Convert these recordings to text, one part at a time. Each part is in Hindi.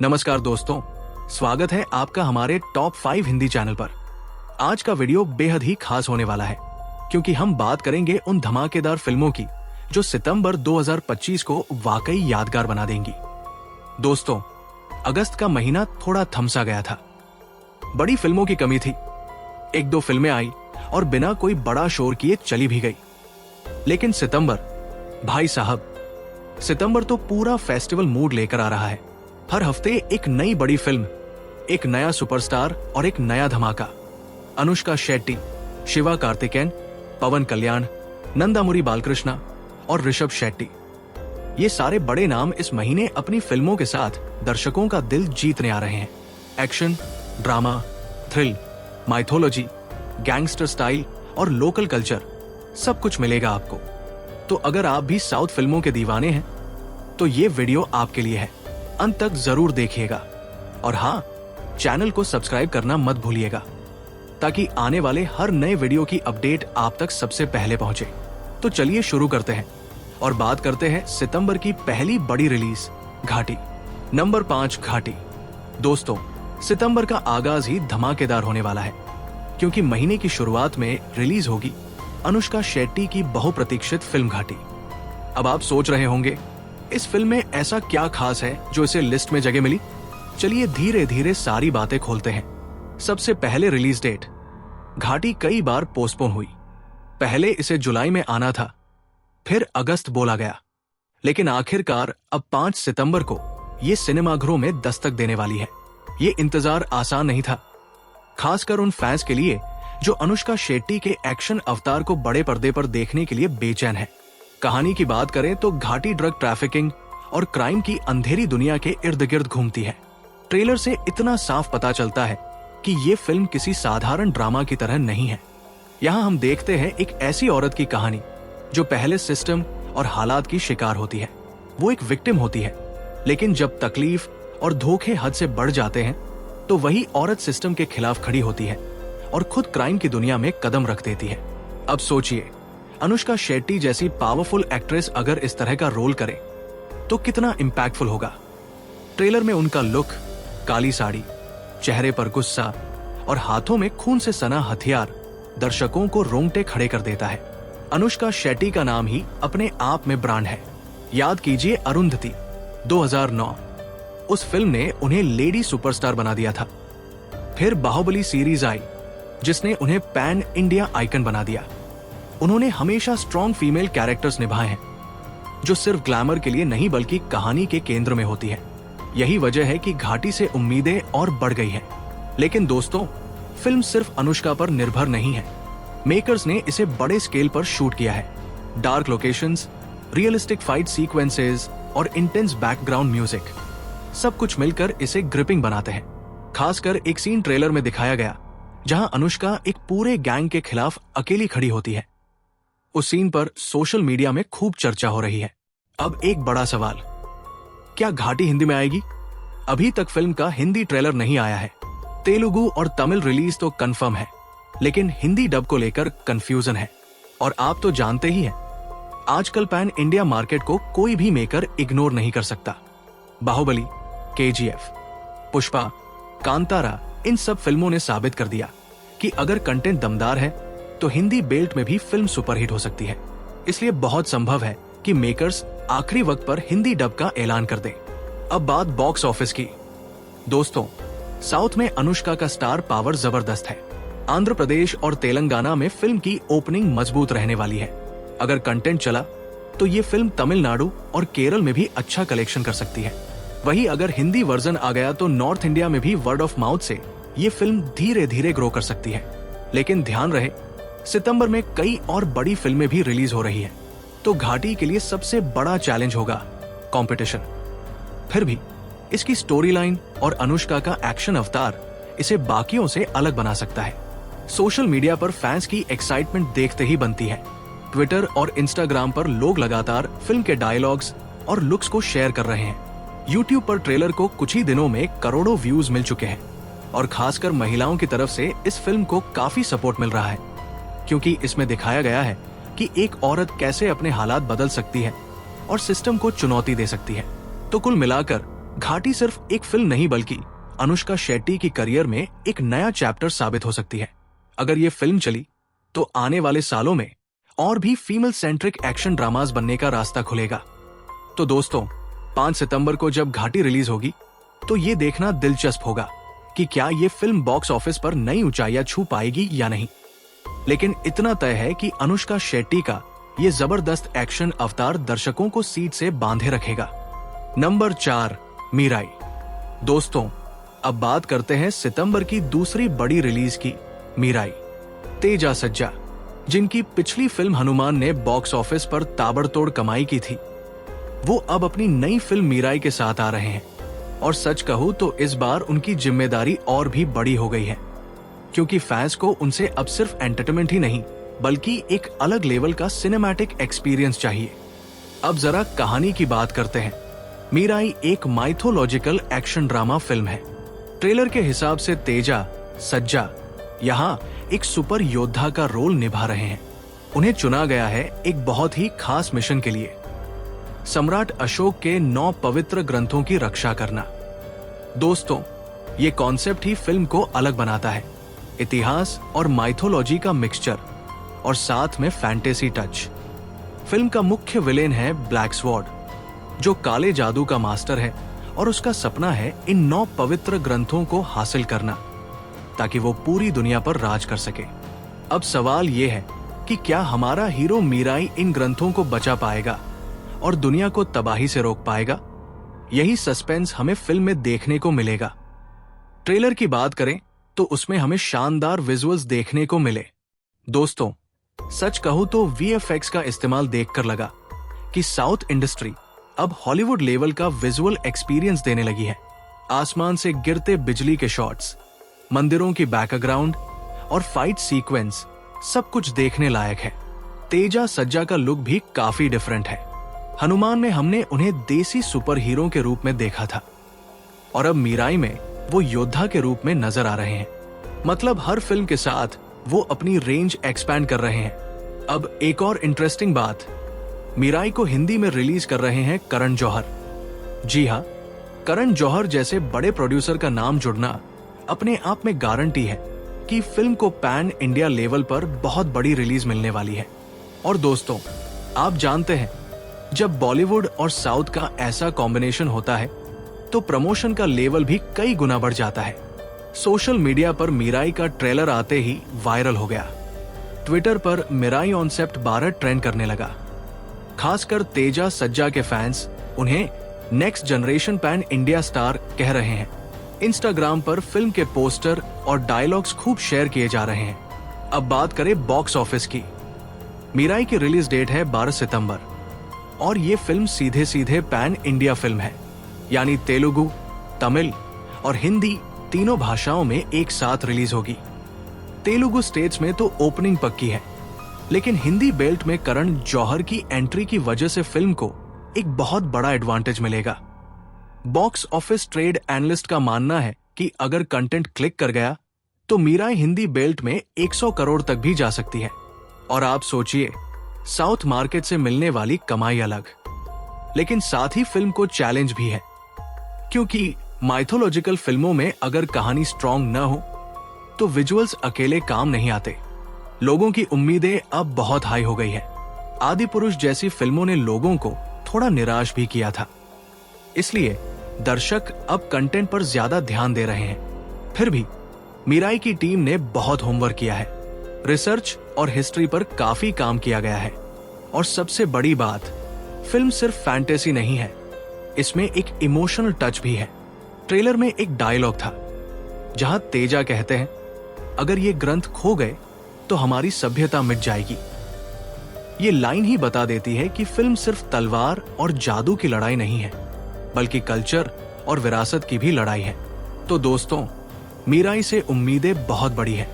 नमस्कार दोस्तों, स्वागत है आपका हमारे टॉप 5 हिंदी चैनल पर। आज का वीडियो बेहद ही खास होने वाला है क्योंकि हम बात करेंगे उन धमाकेदार फिल्मों की जो सितंबर 2025 को वाकई यादगार बना देंगी। दोस्तों, अगस्त का महीना थोड़ा थमसा गया था। बड़ी फिल्मों की कमी थी। एक दो फिल्में आई और बिना कोई बड़ा शोर किए चली भी गई। लेकिन सितंबर, भाई साहब, सितंबर तो पूरा फेस्टिवल मूड लेकर आ रहा है। हर हफ्ते एक नई बड़ी फिल्म, एक नया सुपरस्टार और एक नया धमाका। अनुष्का शेट्टी, शिवा कार्तिकेयन, पवन कल्याण, नंदामुरी बालकृष्णा और ऋषभ शेट्टी, ये सारे बड़े नाम इस महीने अपनी फिल्मों के साथ दर्शकों का दिल जीतने आ रहे हैं। Action, drama, thrill, mythology, gangster style और लोकल कल्चर, सब कुछ मिलेगा आपको। तो अगर आप भी साउथ फिल्मों के दीवाने हैं तो ये वीडियो आपके लिए है। अंत तक जरूर देखिएगा और हाँ, चैनल को सब्सक्राइब करना मत भूलिएगा ताकि आने वाले हर नए वीडियो की अपडेट आप तक सबसे पहले पहुंचे। तो चलिए शुरू करते हैं और बात करते हैं सितंबर की पहली बड़ी रिलीज, घाटी। नंबर 5, घाटी। दोस्तों, सितंबर का आगाज ही धमाकेदार होने वाला है क्योंकि महीने की शुरुआत में रिलीज होगी अनुष्का शेट्टी की बहुप्रतीक्षित फिल्म घाटी। अब आप सोच रहे होंगे, इस फिल्म में ऐसा क्या खास है जो इसे लिस्ट में जगह मिली? चलिए धीरे धीरे सारी बातें खोलते हैं। सबसे पहले रिलीज डेट। घाटी कई बार पोस्टपोन हुई। पहले इसे जुलाई में आना था, फिर अगस्त बोला गया, लेकिन आखिरकार अब 5 सितंबर को ये सिनेमाघरों में दस्तक देने वाली है। ये इंतजार आसान नहीं था, खासकर उन फैंस के लिए जो अनुष्का शेट्टी के एक्शन अवतार को बड़े पर्दे पर देखने के लिए बेचैन है। कहानी की बात करें तो घाटी ड्रग ट्रैफिकिंग और क्राइम की अंधेरी दुनिया के इर्द गिर्द घूमती है। ट्रेलर से इतना साफ पता चलता है कि ये फिल्म किसी साधारण ड्रामा की तरह नहीं है। यहाँ हम देखते हैं एक ऐसी औरत की कहानी जो पहले सिस्टम और हालात की शिकार होती है। वो एक विक्टिम होती है, लेकिन जब तकलीफ और धोखे हद से बढ़ जाते हैं तो वही औरत सिस्टम के खिलाफ खड़ी होती है और खुद क्राइम की दुनिया में कदम रख देती है। अब सोचिए, अनुष्का शेट्टी जैसी पावरफुल एक्ट्रेस अगर इस तरह का रोल करे तो कितना इम्पैक्टफुल होगा। ट्रेलर में उनका लुक, काली साड़ी, चेहरे पर गुस्सा और हाथों में खून से सना हथियार दर्शकों को रोंगटे खड़े कर देता है। अनुष्का शेट्टी का नाम ही अपने आप में ब्रांड है। याद कीजिए अरुंधति 2009, उस फिल्म ने उन्हें लेडी सुपरस्टार बना दिया था। फिर बाहुबली सीरीज आई जिसने उन्हें पैन इंडिया आइकन बना दिया। उन्होंने हमेशा स्ट्रॉन्ग फीमेल कैरेक्टर्स निभाए हैं जो सिर्फ ग्लैमर के लिए नहीं बल्कि कहानी के केंद्र में होती है। यही वजह है कि घाटी से उम्मीदें और बढ़ गई हैं। लेकिन दोस्तों, फिल्म सिर्फ अनुष्का पर निर्भर नहीं है। मेकर्स ने इसे बड़े स्केल पर शूट किया है। Dark locations, realistic fight sequences और इंटेंस बैकग्राउंड म्यूजिक, सब कुछ मिलकर इसे ग्रिपिंग बनाते हैं। खासकर एक सीन ट्रेलर में दिखाया गया जहां अनुष्का एक पूरे गैंग के खिलाफ अकेली खड़ी होती है। उस सीन पर सोशल मीडिया में खूब चर्चा हो रही है। अब एक बड़ा सवाल, क्या घाटी हिंदी में आएगी? अभी तक फिल्म का हिंदी ट्रेलर नहीं आया है। तेलुगु और तमिल रिलीज तो कंफर्म है, लेकिन हिंदी डब को लेकर कंफ्यूजन है। और आप तो जानते ही हैं, आजकल पैन इंडिया मार्केट को कोई भी मेकर इग्नोर नहीं कर सकता। बाहुबली, KGF, पुष्पा, कांतारा, इन सब फिल्मों ने साबित कर दिया कि अगर कंटेंट दमदार है तो हिंदी बेल्ट में भी फिल्म सुपरहिट हो सकती है। इसलिए बहुत संभव है कि मेकर्स आखिरी वक्त पर हिंदी डब का ऐलान कर दें। अब बात बॉक्स ऑफिस की। दोस्तों, साउथ में अनुष्का का स्टार पावर जबरदस्त है। आंध्र प्रदेश और तेलंगाना में फिल्म की ओपनिंग मजबूत रहने वाली है। अगर कंटेंट चला तो ये फिल्म तमिलनाडु और केरल में भी अच्छा कलेक्शन कर सकती है। वहीं अगर हिंदी वर्जन आ गया तो नॉर्थ इंडिया में भी वर्ड ऑफ माउथ से ये फिल्म धीरे धीरे ग्रो कर सकती है। लेकिन ध्यान रहे, सितंबर में कई और बड़ी फिल्में भी रिलीज हो रही है, तो घाटी के लिए सबसे बड़ा चैलेंज होगा कंपटीशन। फिर भी इसकी स्टोरी लाइन और अनुष्का का एक्शन अवतार इसे बाकियों से अलग बना सकता है। सोशल मीडिया पर फैंस की एक्साइटमेंट देखते ही बनती है। ट्विटर और इंस्टाग्राम पर लोग लगातार फिल्म के डायलॉग्स और लुक्स को शेयर कर रहे हैं। यूट्यूब पर ट्रेलर को कुछ ही दिनों में करोड़ों व्यूज मिल चुके हैं और खासकर महिलाओं की तरफ से इस फिल्म को काफी सपोर्ट मिल रहा है, क्योंकि इसमें दिखाया गया है कि एक औरत कैसे अपने हालात बदल सकती है और सिस्टम को चुनौती दे सकती है। तो कुल मिलाकर घाटी सिर्फ एक फिल्म नहीं बल्कि अनुष्का शेट्टी की करियर में एक नया चैप्टर साबित हो सकती है। अगर ये फिल्म चली तो आने वाले सालों में और भी फीमेल सेंट्रिक एक्शन ड्रामास बनने का रास्ता खुलेगा। तो दोस्तों, 5 सितंबर को जब घाटी रिलीज होगी तो ये देखना दिलचस्प होगा कि क्या ये फिल्म बॉक्स ऑफिस पर नई ऊंचाइयां छू पाएगी या नहीं। लेकिन इतना तय है कि अनुष्का शेट्टी का ये जबरदस्त एक्शन अवतार दर्शकों को सीट से बांधे रखेगा। नंबर 4, मीराई। दोस्तों, अब बात करते हैं सितंबर की दूसरी बड़ी रिलीज की, मीराई। तेजा सज्जा, जिनकी पिछली फिल्म हनुमान ने बॉक्स ऑफिस पर ताबड़तोड़ कमाई की थी, वो अब अपनी नई फिल्म मीराई के साथ आ रहे हैं। और सच कहूं तो इस बार उनकी जिम्मेदारी और भी बड़ी हो गई है, क्योंकि फैंस को उनसे अब सिर्फ एंटरटेनमेंट ही नहीं बल्कि एक अलग लेवल का सिनेमैटिक एक्सपीरियंस चाहिए। अब जरा कहानी की बात करते हैं। मीराई एक माइथोलॉजिकल एक्शन ड्रामा फिल्म है। ट्रेलर के हिसाब से तेजा सज्जा यहाँ एक सुपर योद्धा का रोल निभा रहे हैं। उन्हें चुना गया है एक बहुत ही खास मिशन के लिए, सम्राट अशोक के 9 पवित्र ग्रंथों की रक्षा करना। दोस्तों, ये कॉन्सेप्ट ही फिल्म को अलग बनाता है। इतिहास और माइथोलॉजी का मिक्सचर और साथ में फैंटेसी टच। फिल्म का मुख्य विलेन है ब्लैक स्वॉर्ड, जो काले जादू का मास्टर है और उसका सपना है इन 9 पवित्र ग्रंथों को हासिल करना ताकि वो पूरी दुनिया पर राज कर सके। अब सवाल ये है कि क्या हमारा हीरो मीराई इन ग्रंथों को बचा पाएगा और दुनिया को तबाही से रोक पाएगा? यही सस्पेंस हमें फिल्म में देखने को मिलेगा। ट्रेलर की बात करें तो उसमें हमें शानदार विजुअल्स देखने को मिले। दोस्तों, सच कहूं तो VFX का इस्तेमाल देखकर लगा कि साउथ इंडस्ट्री अब हॉलीवुड लेवल का विजुअल एक्सपीरियंस देने लगी है। आसमान से गिरते बिजली के शॉट्स, मंदिरों की बैकग्राउंड और फाइट सीक्वेंस सब कुछ देखने लायक है। तेजा सज्जा का लुक भी काफी डिफरेंट है। हनुमान में हमने उन्हें देसी सुपर हीरो के रूप में देखा था और अब मीराई में वो योद्धा के रूप में नजर आ रहे हैं। मतलब हर फिल्म के साथ वो अपनी रेंज एक्सपैंड कर रहे हैं। अब एक और इंटरेस्टिंग बात, मीराई को हिंदी में रिलीज कर रहे हैं करण जौहर। जी हाँ, करण जौहर जैसे बड़े प्रोड्यूसर का नाम जुड़ना अपने आप में गारंटी है कि फिल्म को पैन इंडिया लेवल पर बहुत बड़ी रिलीज मिलने वाली है। और दोस्तों, आप जानते हैं, जब बॉलीवुड और साउथ का ऐसा कॉम्बिनेशन होता है तो प्रमोशन का लेवल भी कई गुना बढ़ जाता है। सोशल मीडिया पर मीराई का ट्रेलर आते ही वायरल हो गया। ट्विटर पर मीराई कॉन्सेप्ट 12 ट्रेंड करने लगा। खासकर तेजा सज्जा के फैंस उन्हें next generation pan India star कह रहे हैं। इंस्टाग्राम पर फिल्म के पोस्टर और डायलॉग्स खूब शेयर किए जा रहे हैं। अब बात करें बॉक्स ऑफिस की। मीराई की रिलीज डेट है 12 सितंबर और ये फिल्म सीधे सीधे पैन इंडिया फिल्म है, यानी तेलुगु, तमिल और हिंदी तीनों भाषाओं में एक साथ रिलीज होगी। तेलुगु स्टेट्स में तो ओपनिंग पक्की है, लेकिन हिंदी बेल्ट में करण जौहर की एंट्री की वजह से फिल्म को एक बहुत बड़ा एडवांटेज मिलेगा। बॉक्स ऑफिस ट्रेड एनालिस्ट का मानना है कि अगर कंटेंट क्लिक कर गया तो मीराई हिंदी बेल्ट में 100 करोड़ तक भी जा सकती है। और आप सोचिए, साउथ मार्केट से मिलने वाली कमाई अलग, लेकिन साथ ही फिल्म को चैलेंज भी है, क्योंकि माइथोलॉजिकल फिल्मों में अगर कहानी स्ट्रॉन्ग न हो तो विजुअल्स अकेले काम नहीं आते। लोगों की उम्मीदें अब बहुत हाई हो गई है। आदि पुरुष जैसी फिल्मों ने लोगों को थोड़ा निराश भी किया था, इसलिए दर्शक अब कंटेंट पर ज्यादा ध्यान दे रहे हैं। फिर भी मीराई की टीम ने बहुत होमवर्क किया है। रिसर्च और हिस्ट्री पर काफी काम किया गया है। और सबसे बड़ी बात, फिल्म सिर्फ फैंटेसी नहीं है, इसमें एक इमोशनल टच भी है। ट्रेलर में एक डायलॉग था जहां तेजा कहते हैं, अगर ये ग्रंथ खो गए तो हमारी सभ्यता मिट जाएगी। ये लाइन ही बता देती है कि फिल्म सिर्फ तलवार और जादू की लड़ाई नहीं है, बल्कि कल्चर और विरासत की भी लड़ाई है। तो दोस्तों, मीराई से उम्मीदें बहुत बड़ी है।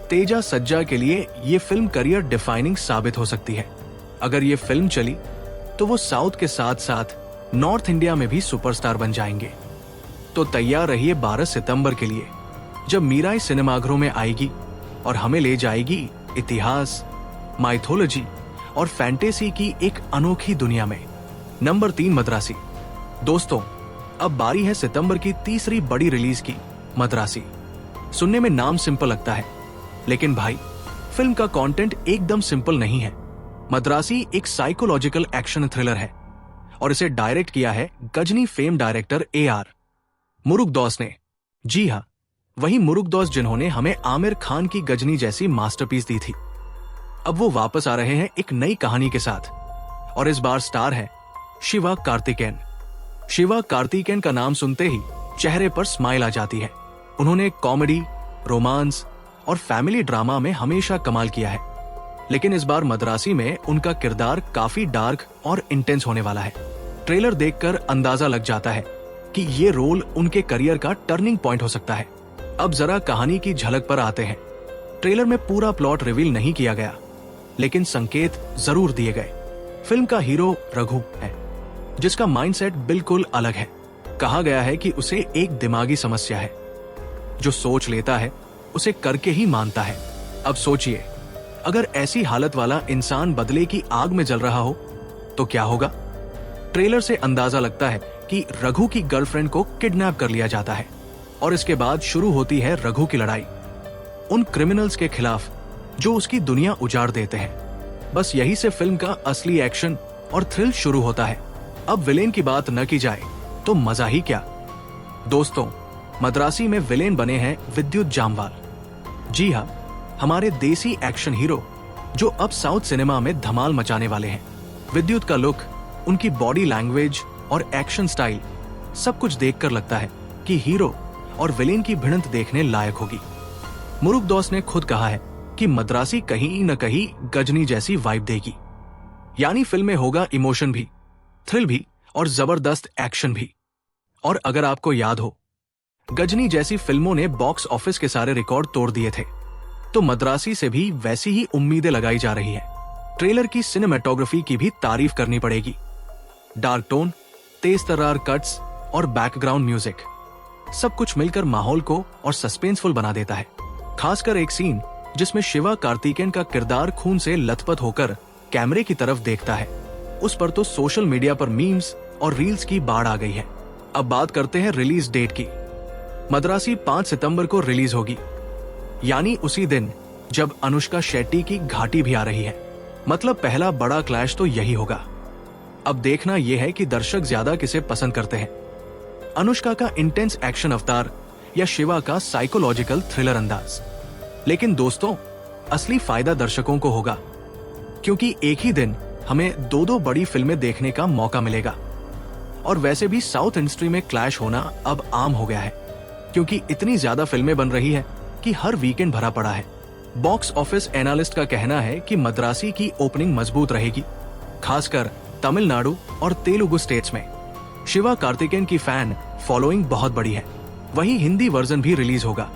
तेजा सज्जा के लिए ये फिल्म करियर डिफाइनिंग साबित हो सकती है। अगर ये फिल्म चली तो वो साउथ के साथ साथ नॉर्थ इंडिया में भी सुपरस्टार बन जाएंगे। तो तैयार रहिए 12 सितंबर के लिए, जब मीराई सिनेमाघरों में आएगी और हमें ले जाएगी इतिहास, माइथोलॉजी और फैंटेसी की एक अनोखी दुनिया में। नंबर 3, मद्रासी। दोस्तों, अब बारी है सितंबर की तीसरी बड़ी रिलीज की, मद्रासी। सुनने में नाम सिंपल लगता है, लेकिन भाई फिल्म का कंटेंट एकदम सिंपल नहीं है। मद्रासी एक साइकोलॉजिकल एक्शन थ्रिलर है और इसे डायरेक्ट किया है Ghajini fame director AR Murugadoss ने। जी हाँ, वही मुरुगदॉस जिन्होंने हमें आमिर खान की गजनी जैसी मास्टरपीस दी थी। अब वो वापस आ रहे हैं एक नई कहानी के साथ और इस बार स्टार है शिवा कार्तिकेयन। शिवा कार्तिकेयन का नाम सुनते ही चेहरे पर स्माइल आ जाती है। उन्होंने कॉमेडी, रोमांस और फैमिली ड्रामा में हमेशा कमाल किया है, लेकिन इस बार मद्रासी में उनका किरदार काफी डार्क और इंटेंस होने वाला है। ट्रेलर देखकर अंदाजा लग जाता है कि ये रोल उनके करियर का टर्निंग पॉइंट हो सकता है। अब जरा कहानी की झलक पर आते हैं। ट्रेलर में पूरा प्लॉट रिवील नहीं किया गया, लेकिन संकेत जरूर दिए गए। फिल्म का हीरो रघु है, जिसका माइंडसेट बिल्कुल अलग है। कहा गया है कि उसे एक दिमागी समस्या है, जो सोच लेता है उसे करके ही मानता है। अब सोचिए, अगर ऐसी हालत वाला इंसान बदले की आग में जल रहा हो तो क्या होगा। ट्रेलर से अंदाजा लगता है कि रघु की गर्लफ्रेंड को किडनैप कर लिया जाता है और इसके बाद शुरू होती है रघु की लड़ाई उन क्रिमिनल्स के खिलाफ जो उसकी दुनिया उजाड़ देते हैं। बस यही से फिल्म का असली एक्शन और थ्रिल शुरू होता है। अब विलेन की बात न की जाए तो मजा ही क्या। दोस्तों, मद्रासी में विलेन बने हैं विद्युत जामवाल। जी हाँ, हमारे देसी एक्शन हीरो जो अब साउथ सिनेमा में धमाल मचाने वाले हैं। विद्युत का लुक, उनकी बॉडी लैंग्वेज और एक्शन स्टाइल, सब कुछ देखकर लगता है कि हीरो और विलेन की भिड़ंत देखने लायक होगी। मुरुगदॉस ने खुद कहा है कि मद्रासी कहीं न कहीं गजनी जैसी वाइब देगी। यानी फिल्म में होगा इमोशन भी, थ्रिल भी और जबरदस्त एक्शन भी। और अगर आपको याद हो, गजनी जैसी फिल्मों ने बॉक्स ऑफिस के सारे रिकॉर्ड तोड़ दिए थे, तो मद्रासी से भी वैसी ही उम्मीदें लगाई जा रही हैं। ट्रेलर की सिनेमेटोग्राफी की भी तारीफ करनी पड़ेगी। डार्क टोन, तेज तर्रार कट्स और बैकग्राउंड म्यूजिक, सब कुछ मिलकर माहौल को और सस्पेंसफुल बना देता है। खासकर एक सीन जिसमें शिवा कार्तिकेयन का किरदार खून से लथपथ होकर कैमरे की तरफ देखता है, उस पर तो सोशल मीडिया पर मीम्स और रील्स की बाढ़ आ गई है। अब बात करते हैं रिलीज डेट की। मद्रासी 5 सितंबर को रिलीज होगी, यानी उसी दिन जब अनुष्का शेट्टी की घाटी भी आ रही है। मतलब पहला बड़ा क्लैश तो यही होगा। अब देखना यह है कि दर्शक ज्यादा किसे पसंद करते हैं, अनुष्का का इंटेंस एक्शन अवतार या शिवा का साइकोलॉजिकल थ्रिलर अंदाज। लेकिन दोस्तों, असली फायदा दर्शकों को होगा, क्योंकि एक ही दिन हमें 2 बड़ी फिल्में देखने का मौका मिलेगा। और वैसे भी साउथ इंडस्ट्री में क्लैश होना अब आम हो गया है, क्योंकि इतनी ज्यादा फिल्में बन रही है कि हर वीकेंड भरा पड़ा है। बॉक्स ऑफिस एनालिस्ट का कहना है कि मद्रासी की ओपनिंग मजबूत रहेगी, खासकर तमिलनाडु और तेलुगु स्टेट्स में। शिवा कार्तिकेयन की फैन फॉलोइंग बहुत बड़ी है। वहीं हिंदी वर्जन भी रिलीज होगा,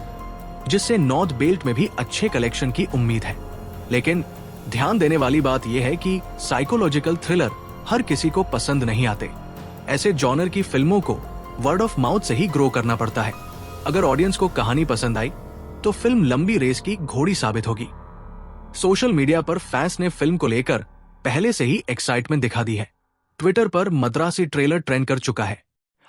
जिससे नॉर्थ बेल्ट में भी अच्छे कलेक्शन की उम्मीद है। लेकिन ध्यान देने वाली बात यह है कि साइकोलॉजिकल थ्रिलर हर किसी को पसंद नहीं आते। ऐसे जॉनर की फिल्मों को वर्ड ऑफ माउथ से ही ग्रो करना पड़ता है। अगर ऑडियंस को कहानी पसंद आई तो फिल्म लंबी रेस की घोड़ी साबित होगी। सोशल मीडिया पर फैंस ने फिल्म को लेकर पहले से ही एक्साइटमेंट दिखा दी है। ट्विटर पर मद्रासी ट्रेलर ट्रेंड कर चुका है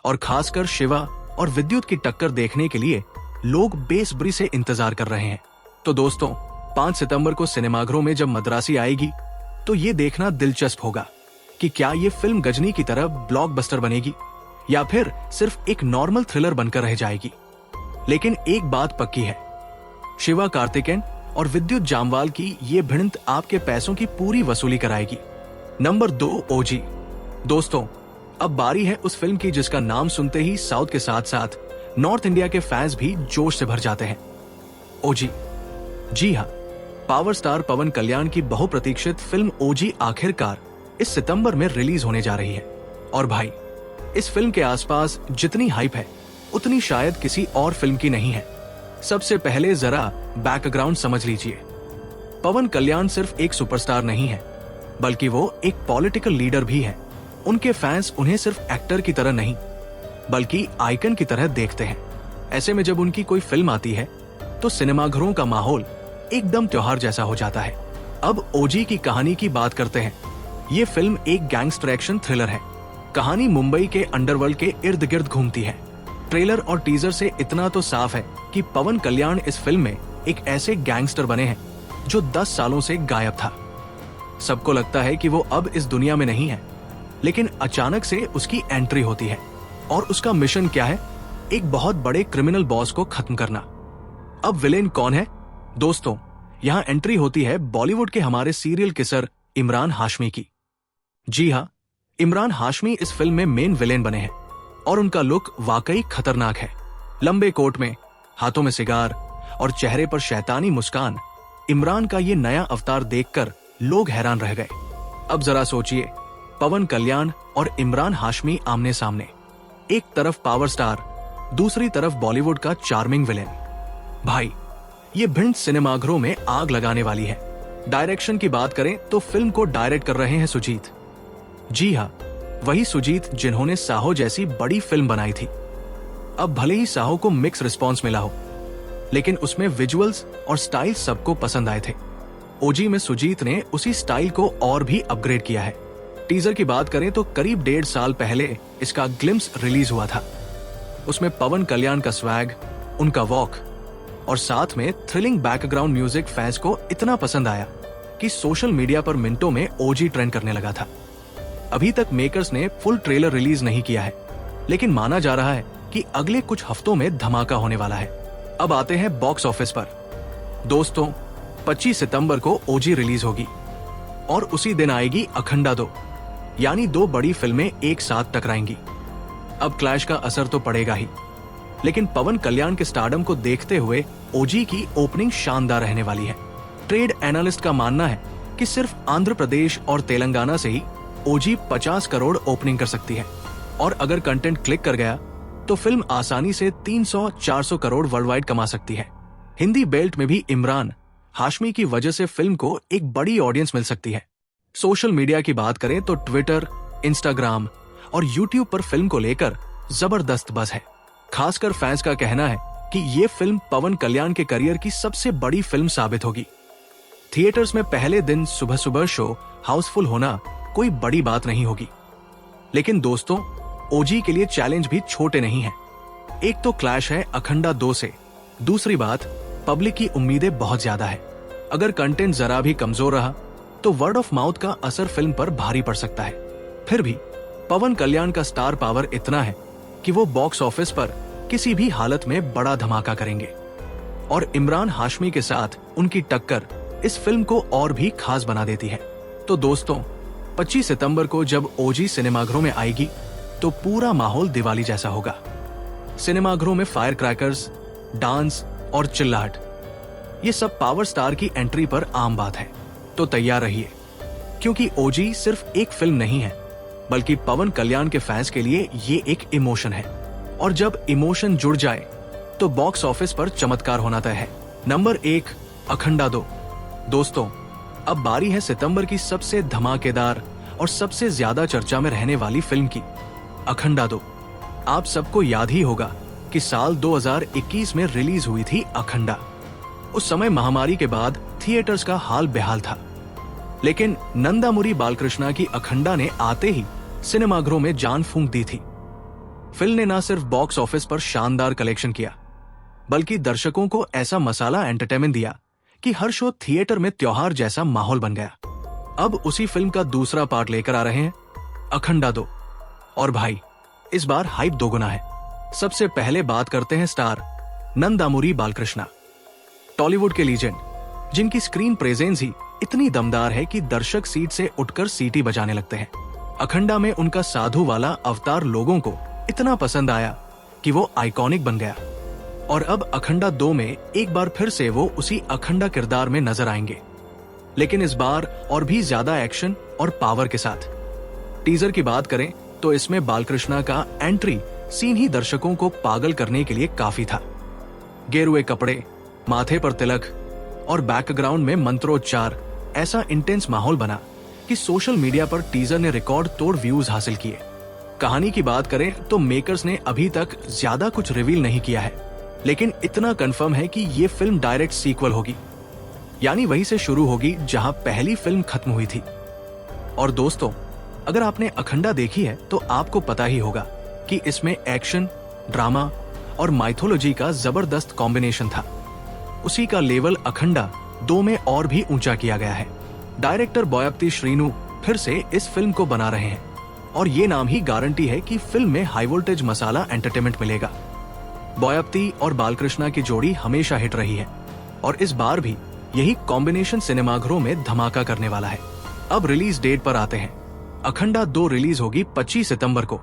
और खासकर शिवा और विद्युत की टक्कर देखने के लिए लोग बेसब्री से इंतजार कर रहे हैं। तो दोस्तों, 5 सितंबर को सिनेमाघरों में जब मद्रासी आएगी तो ये देखना दिलचस्प होगा कि क्या ये फिल्म गजनी की तरह ब्लॉकबस्टर बनेगी या फिर सिर्फ एक नॉर्मल थ्रिलर बनकर रह जाएगी। लेकिन एक बात पक्की है, शिवा कार्तिकेयन और विद्युत जामवाल की ये भिड़ंत आपके पैसों की पूरी वसूली कराएगी। नंबर 2, ओजी। दोस्तों, अब बारी है उस फिल्म की जिसका नाम सुनते ही साउथ के साथ साथ नॉर्थ इंडिया के फैंस भी जोश से भर जाते हैं, ओजी। जी हाँ, पावर स्टार पवन कल्याण की बहुप्रतीक्षित फिल्म ओजी आखिरकार इस सितंबर में रिलीज होने जा रही है। और भाई, इस फिल्म के आसपास जितनी हाइप है उतनी शायद किसी और फिल्म की नहीं है। सबसे पहले जरा बैकग्राउंड समझ लीजिए। पवन कल्याण सिर्फ एक सुपरस्टार नहीं है, बल्कि वो एक पॉलिटिकल लीडर भी है। उनके फैंस उन्हें सिर्फ एक्टर की तरह नहीं, बल्कि आइकन की तरह देखते हैं। ऐसे में जब उनकी कोई फिल्म आती है तो सिनेमाघरों का माहौल एकदम त्योहार जैसा हो जाता है। अब ओजी की कहानी की बात करते हैं। ये फिल्म एक गैंगस्टर एक्शन थ्रिलर है, कहानी मुंबई के अंडरवर्ल्ड के इर्द गिर्द घूमती है। ट्रेलर और टीजर से इतना तो साफ है कि पवन कल्याण इस फिल्म में एक ऐसे गैंगस्टर बने हैं जो 10 सालों से गायब था। सबको लगता है कि वो अब इस दुनिया में नहीं है, लेकिन अचानक से उसकी एंट्री होती है और उसका मिशन क्या है? एक बहुत बड़े क्रिमिनल बॉस को खत्म करना। अब विलेन कौन है? दोस्तों, यहाँ एंट्री होती है बॉलीवुड के हमारे सीरियल किसर इमरान हाशमी की। जी हाँ, इमरान हाशमी इस फिल्म में मेन विलेन बने हैं और उनका लुक वाकई खतरनाक है। लंबे कोट में, हाथों में सिगार और चेहरे पर शैतानी मुस्कान, इमरान का ये नया अवतार देखकर लोग हैरान रह गए। अब जरा सोचिए, पवन कल्याण और इमरान हाशमी आमने सामने, एक तरफ पावर स्टार, दूसरी तरफ बॉलीवुड का चार्मिंग विलेन। भाई, ये भिंड सिनेमाघरों में आग लगाने वाली है। डायरेक्शन की बात करें तो फिल्म को डायरेक्ट कर रहे हैं सुजीत। जी हाँ, वही सुजीत जिन्होंने साहो जैसी बड़ी फिल्म बनाई थी। अब भले ही साहो को मिक्स रिस्पॉन्स मिला हो, लेकिन उसमें विजुअल्स और स्टाइल सबको पसंद आए थे। ओजी में सुजीत ने उसी स्टाइल को और भी अपग्रेड किया है। टीजर की बात करें तो करीब 1.5 साल पहले इसका ग्लिम्स रिलीज हुआ था। उसमें पवन कल्याण का स्वैग, उनका वॉक और साथ में थ्रिलिंग बैकग्राउंड म्यूजिक फैंस को इतना पसंद आया कि सोशल मीडिया पर मिनटों में ओजी ट्रेंड करने लगा था। अभी तक मेकर्स ने फुल ट्रेलर रिलीज नहीं किया है, लेकिन माना जा रहा है कि अगले कुछ हफ्तों में धमाका होने वाला है। अब आते हैं बॉक्स ऑफिस पर। दोस्तों, 25 सितंबर को ओजी रिलीज होगी और उसी दिन आएगी अखंडा 2, यानी 2 बड़ी फिल्में एक साथ टकराएंगी। अब क्लैश का असर तो पड़ेगा ही, लेकिन पवन कल्याण के स्टारडम को देखते हुए ओजी की ओपनिंग शानदार रहने वाली है। ट्रेड एनालिस्ट का मानना है कि सिर्फ आंध्र प्रदेश और तेलंगाना से ही ओजी 50 करोड़ ओपनिंग कर सकती है और अगर कंटेंट क्लिक कर गया तो फिल्म आसानी से 300-400 करोड़ वर्ल्ड वाइड कमा सकती है। हिंदी बेल्ट में भी इमरान हाशमी की वजह से फिल्म को एक बड़ी ऑडियंस मिल सकती है। सोशल मीडिया की बात करें तो ट्विटर, इंस्टाग्राम और यूट्यूब पर फिल्म को लेकर जबरदस्त बज़ है। खासकर फैंस का कहना है कि ये फिल्म पवन कल्याण के करियर की सबसे बड़ी फिल्म साबित होगी। थिएटर्स में पहले दिन सुबह सुबह शो हाउसफुल होना कोई बड़ी बात नहीं होगी, लेकिन दोस्तों, ओजी के लिए चैलेंज भी छोटे नहीं हैं। एक तो क्लैश है अखंडा 2 से, दूसरी बात पब्लिक की उम्मीदें बहुत ज्यादा है। अगर कंटेंट जरा भी कमजोर रहा तो वर्ड ऑफ माउथ का असर फिल्म पर भारी पड़ सकता है। फिर भी पवन कल्याण का स्टार पावर इतना है कि वो बॉक्स ऑफिस पर किसी भी हालत में बड़ा धमाका करेंगे और इमरान हाशमी के साथ उनकी टक्कर इस फिल्म को और भी खास बना देती है। तो दोस्तों, 25 सितंबर को जब ओजी सिनेमाघरों में आएगी तो पूरा माहौल दिवाली जैसा होगा। सिनेमाघरों में फायर क्रैकर्स, डांस और चिल्लाहट, ये सब पावर स्टार की एंट्री पर आम बात है। तो तैयार रहिए, क्योंकि ओजी सिर्फ एक फिल्म नहीं है, बल्कि पवन कल्याण के फैंस के लिए ये एक इमोशन है और जब इमोशन जुड़ जाए तो बॉक्स ऑफिस पर चमत्कार होना तय है। नंबर 1, अखंडा 2। दोस्तों, अब बारी है सितंबर की सबसे धमाकेदार और सबसे ज्यादा चर्चा में रहने वाली फिल्म की, अखंडा 2। आप सबको याद ही होगा कि साल 2021 में रिलीज हुई थी अखंडा। उस समय महामारी के बाद थिएटर्स का हाल बेहाल था, लेकिन नंदामुरी बालकृष्णा की अखंडा ने आते ही सिनेमाघरों में जान फूंक दी थी। फिल्म ने न सिर्फ बॉक्स ऑफिस पर शानदार कलेक्शन किया, बल्कि दर्शकों को ऐसा मसाला एंटरटेनमेंट दिया कि हर शो थिएटर में त्योहार जैसा माहौल बन गया। अब उसी फिल्म का दूसरा पार्ट लेकर आ रहे हैं, अखंडा 2। और भाई, इस बार हाइप दोगुना है। सबसे पहले बात करते हैं स्टार नंदामुरी बालकृष्णा, टॉलीवुड के लीजेंड, जिनकी स्क्रीन प्रेजेंस ही इतनी दमदार है कि दर्शक सीट से उठकर सीटी बजाने लगते हैं। अखंडा में उनका साधु वाला अवतार लोगों को इतना पसंद आया कि वो आइकॉनिक बन गया और अब अखंडा 2 में एक बार फिर से वो उसी अखंडा किरदार में नजर आएंगे, लेकिन इस बार और भी ज्यादा एक्शन और पावर के साथ। टीजर की बात करें तो इसमें बालकृष्णा का एंट्री सीन ही दर्शकों को पागल करने के लिए काफी था। गेरुए कपड़े, माथे पर तिलक और बैकग्राउंड में मंत्रोच्चार, ऐसा इंटेंस माहौल बना कि सोशल मीडिया पर टीजर ने रिकॉर्ड तोड़ व्यूज हासिल किए। कहानी की बात करें तो मेकर्स ने अभी तक ज्यादा कुछ रिवील नहीं किया है, लेकिन इतना कंफर्म है कि ये फिल्म डायरेक्ट सीक्वल होगी, यानी वहीं से शुरू होगी जहां पहली फिल्म खत्म हुई थी। और दोस्तों, अगर आपने अखंडा देखी है तो आपको पता ही होगा कि इसमें एक्शन, ड्रामा और माइथोलॉजी का जबरदस्त कॉम्बिनेशन था। उसी का लेवल अखंडा 2 में और भी ऊंचा किया गया है। डायरेक्टर बोयापती श्रीनु फिर से इस फिल्म को बना रहे हैं और ये नाम ही गारंटी है कि फिल्म में हाई वोल्टेज मसाला एंटरटेनमेंट मिलेगा। बोयापती और बालकृष्णा की जोड़ी हमेशा हिट रही है और इस बार भी यही कॉम्बिनेशन सिनेमाघरों में धमाका करने वाला है। अब रिलीज डेट पर आते हैं। अखंडा 2 रिलीज होगी 25 सितंबर को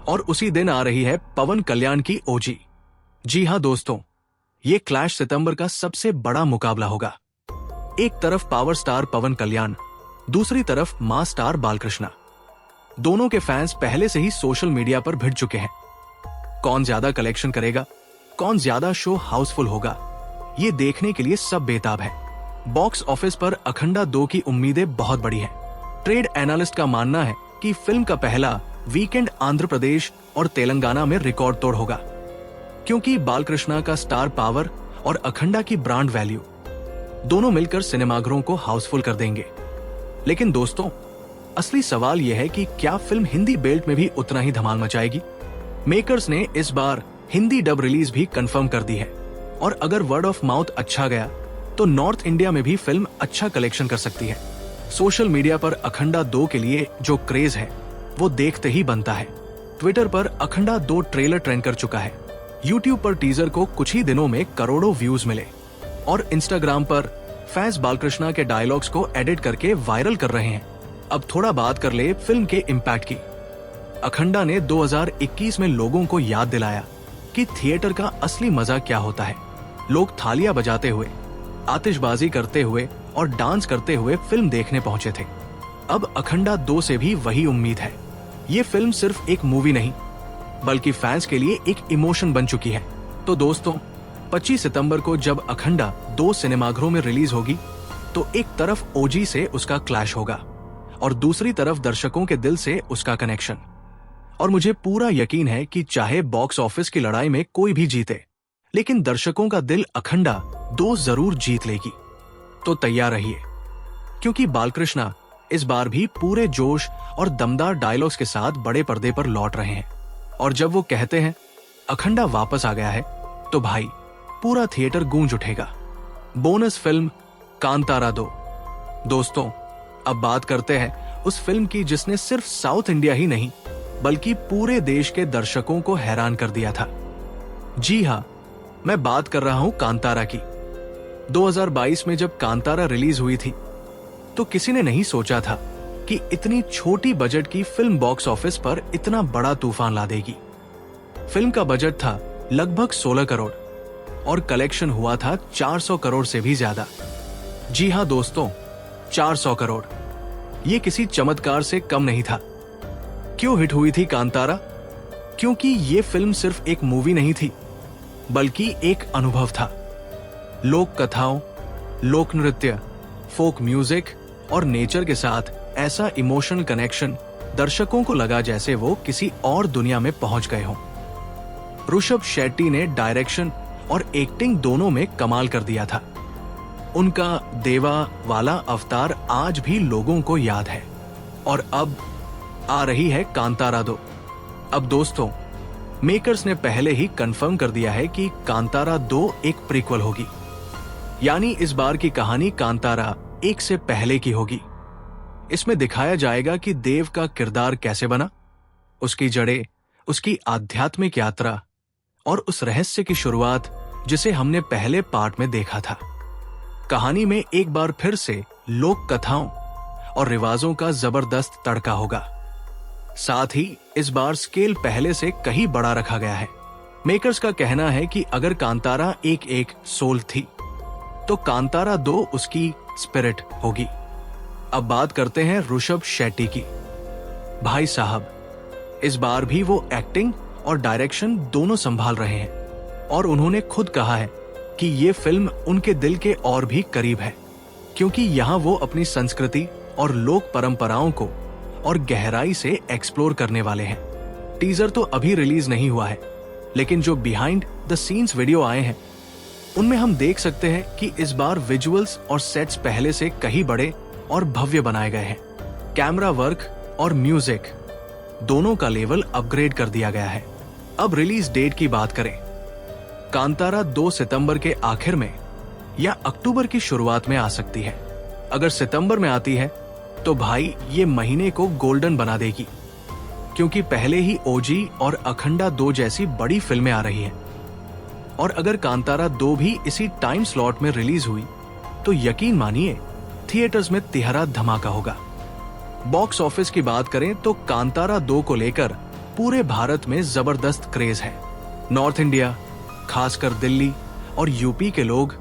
और उसी दिन आ रही है पवन कल्याण की ओजी। जी हाँ दोस्तों, ये क्लैश सितंबर का सबसे बड़ा मुकाबला होगा। एक तरफ पावर स्टार पवन कल्याण, दूसरी तरफ मास स्टार बालकृष्णा। दोनों के फैंस पहले से ही सोशल मीडिया पर भिड़ चुके हैं। कौन ज्यादा कलेक्शन करेगा, कौन ज्यादा शो हाउसफुल होगा, ये देखने के लिए सब बेताब है। बॉक्स ऑफिस पर अखंडा 2 की उम्मीदें बहुत बड़ी हैं। ट्रेड एनालिस्ट का मानना है कि फिल्म का पहला वीकेंड आंध्र प्रदेश और तेलंगाना में रिकॉर्ड तोड़ होगा, क्योंकि बालकृष्णा का स्टार पावर और अखंडा की ब्रांड वैल्यू दोनों मिलकर सिनेमाघरों को हाउसफुल कर देंगे। लेकिन दोस्तों, असली सवाल यह है कि क्या फिल्म हिंदी बेल्ट में भी उतना ही धमाल मचाएगी? मेकर्स ने इस बार हिंदी डब रिलीज भी कंफर्म कर दी है और अगर वर्ड ऑफ माउथ अच्छा गया तो नॉर्थ इंडिया में भी फिल्म अच्छा कलेक्शन कर सकती है। सोशल मीडिया पर अखंडा 2 के लिए जो क्रेज है वो देखते ही बनता है। ट्विटर पर अखंडा 2 ट्रेलर ट्रेंड कर चुका है। यूट्यूब पर टीजर को कुछ ही दिनों में करोड़ों व्यूज मिले और इंस्टाग्राम पर फैंस बालकृष्णा के डायलॉग्स को एडिट करके वायरल कर रहे हैं। अब थोड़ा बात कर ले फिल्म के इम्पैक्ट की। अखंडा ने 2021 में लोगों को याद दिलाया कि थिएटर का असली मजा क्या होता है। लोग थालियां बजाते हुए, आतिशबाजी करते हुए और डांस करते हुए फिल्म देखने पहुंचे थे। अब अखंडा 2 से भी वही उम्मीद है। ये फिल्म सिर्फ एक मूवी नहीं बल्कि फैंस के लिए एक इमोशन बन चुकी है। तो दोस्तों, 25 सितंबर को जब अखंडा 2 सिनेमाघरों में रिलीज होगी तो एक तरफ ओजी से उसका क्लैश होगा और दूसरी तरफ दर्शकों के दिल से उसका कनेक्शन। और मुझे पूरा यकीन है कि चाहे बॉक्स ऑफिस की लड़ाई में कोई भी जीते, लेकिन दर्शकों का दिल अखंडा 2 जरूर जीत लेगी। तो तैयार रहिए, क्योंकि बालकृष्णा इस बार भी पूरे जोश और दमदार डायलॉग्स के साथ बड़े पर्दे पर लौट रहे हैं। और जब वो कहते हैं अखंडा वापस आ गया है, तो भाई पूरा थिएटर गूंज उठेगा। Bonus film Kantara 2। दोस्तों, अब बात करते हैं उस फिल्म की जिसने सिर्फ साउथ इंडिया ही नहीं बल्कि पूरे देश के दर्शकों को हैरान कर दिया था। जी हाँ, मैं बात कर रहा हूं कांतारा की। 2022 में जब कांतारा रिलीज हुई थी तो किसी ने नहीं सोचा था कि इतनी छोटी बजट की फिल्म बॉक्स ऑफिस पर इतना बड़ा तूफान ला देगी। फिल्म का बजट था लगभग 16 करोड़ और कलेक्शन हुआ था 400 करोड़ से भी ज्यादा। जी हाँ दोस्तों, 400 करोड़। ये किसी चमत्कार से कम नहीं था। क्यों हिट हुई थी कांतारा? क्योंकि ये फिल्म सिर्फ एक मूवी नहीं थी बल्कि एक अनुभव था। लोक कथाओं, लोक नृत्य, फोक म्यूजिक और नेचर के साथ ऐसा इमोशनल कनेक्शन दर्शकों को लगा जैसे वो किसी और दुनिया में पहुंच गए हों। ऋषभ शेट्टी ने डायरेक्शन और एक्टिंग दोनों में कमाल कर दिया था। उनका देवा वाला अवतार आज भी लोगों को याद है। और अब आ रही है कांतारा 2। अब दोस्तों, मेकर्स ने पहले ही कंफर्म कर दिया है कि कांतारा 2 एक प्रीक्वल होगी, यानी इस बार की कहानी कांतारा 1 से पहले की होगी। इसमें दिखाया जाएगा कि देव का किरदार कैसे बना, उसकी जड़ें, उसकी आध्यात्मिक यात्रा और उस रहस्य की शुरुआत जिसे हमने पहले पार्ट में देखा था। कहानी में एक बार फिर से लोक कथाओं और रिवाजों का जबरदस्त तड़का होगा। साथ ही इस बार स्केल पहले से कहीं बड़ा रखा गया है। मेकर्स का कहना है कि अगर कांतारा एक सोल थी तो कांतारा 2 उसकी स्पिरिट होगी। अब बात करते हैं ऋषभ शेट्टी की। भाई साहब, इस बार भी वो एक्टिंग और डायरेक्शन दोनों संभाल रहे हैं और उन्होंने खुद कहा है कि ये फिल्म उनके दिल के और भी करीब है, क्योंकि यहाँ वो अपनी संस्कृति और लोक परंपराओं को और गहराई से एक्सप्लोर करने वाले हैं। टीजर तो अभी रिलीज नहीं हुआ है, लेकिन जो बिहाइंड द सीन्स वीडियो आए हैं उनमें हम देख सकते हैं कि इस बार विजुअल्स और सेट्स पहले से कहीं बड़े और भव्य बनाए गए हैं। कैमरा वर्क और म्यूजिक दोनों का लेवल अपग्रेड कर दिया गया है। अब रिलीज डेट की बात करें, कांतारा 2 सितंबर के आखिर में या अक्टूबर की शुरुआत में आ सकती है। अगर सितंबर में आती है तो भाई ये महीने को गोल्डन बना देगी, क्योंकि पहले ही ओजी और अखंडा 2 जैसी बड़ी फिल्में आ रही हैं। और अगर कांतारा 2 भी इसी टाइम स्लॉट में रिलीज हुई तो यकीन मानिए थिएटर्स में तिहरा धमाका होगा। बॉक्स ऑफिस की बात करें तो कांतारा 2 को लेकर पूरे भारत में जबरदस्त क्रेज है। नॉर्थ इंडिया, खासकर दिल्ली और यूपी के लोग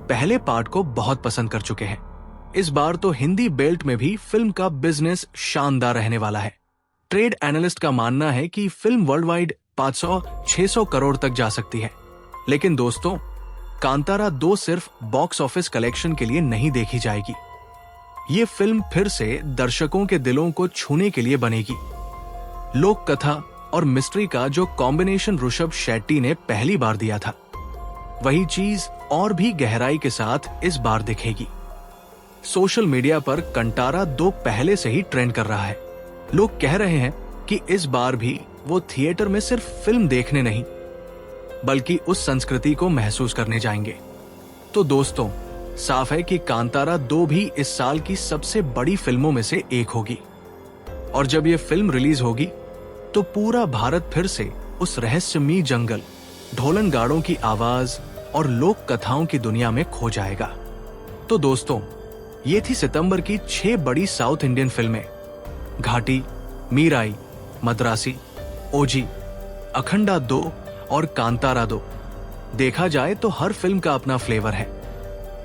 पहले पार्ट को बहुत पसंद कर चुके हैं। इस बार तो हिंदी बेल्ट में भी फिल्म का बिजनेस शानदार रहने वाला है। ट्रेड एनालिस्ट का मानना है कि फिल्म वर्ल्ड वाइड 500-600 करोड़ तक जा सकती है। लेकिन दोस्तों, कांतारा 2 सिर्फ बॉक्स ऑफिस कलेक्शन के लिए नहीं देखी जाएगी। ये फिल्म फिर से दर्शकों के दिलों को छूने के लिए बनेगी। लोक कथा और मिस्ट्री का जो कॉम्बिनेशन ऋषभ शेट्टी ने पहली बार दिया था, वही चीज और भी गहराई के साथ इस बार दिखेगी। सोशल मीडिया पर कांतारा 2 पहले से ही ट्रेंड कर रहा है। लोग कह रहे हैं कि इस बार भी वो थिएटर में सिर्फ फिल्म देखने नहीं, बल्कि उस संस्कृति को महसूस करने जाएंगे। तो दोस्तों, साफ है कि कांतारा 2 भी इस साल की सबसे बड़ी फिल्मों में से एक होगी। और जब ये फिल्म रिलीज होगी तो पूरा भारत फिर से उस रहस्यमयी जंगल, ढोलन गाड़ों की आवाज और लोक कथाओं की दुनिया में खो जाएगा। तो दोस्तों, ये थी सितंबर की 6 बड़ी साउथ इंडियन फिल्में, घाटी, मीराई, मद्रासी, ओजी, अखंडा 2 और कांतारा 2। देखा जाए तो हर फिल्म का अपना फ्लेवर है।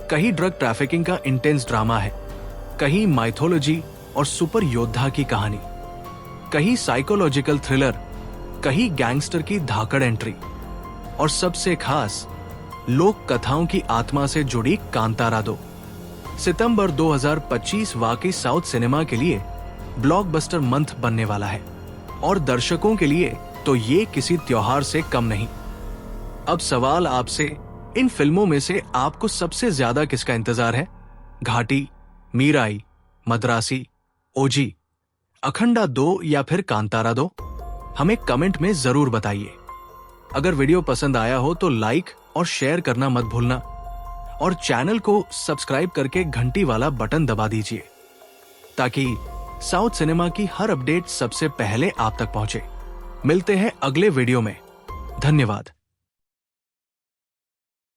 कहीं ड्रग ट्रैफिकिंग का इंटेंस ड्रामा है, कहीं माइथोलॉजी और सुपर योद्धा की कहानी, कहीं साइकोलॉजिकल थ्रिलर, कहीं गैंगस्टर की धाकड़ एंट्री, और सबसे खास लोक कथाओं की आत्मा से जुड़ी कांतारा 2। सितंबर 2025 वाकई साउथ सिनेमा के लिए ब्लॉकबस्टर मंथ बनने वाला है, और दर्शकों के लिए तो ये किसी त्योहार से कम नहीं। अब सवाल आपसे, इन फिल्मों में से आपको सबसे ज्यादा किसका इंतजार है? घाटी, मीराई, मद्रासी, ओजी, अखंडा 2 या फिर कांतारा 2? हमें कमेंट में जरूर बताइए। अगर वीडियो पसंद आया हो तो लाइक और शेयर करना मत भूलना, और चैनल को सब्सक्राइब करके घंटी वाला बटन दबा दीजिए, ताकि साउथ सिनेमा की हर अपडेट सबसे पहले आप तक पहुंचे। मिलते हैं अगले वीडियो में। धन्यवाद।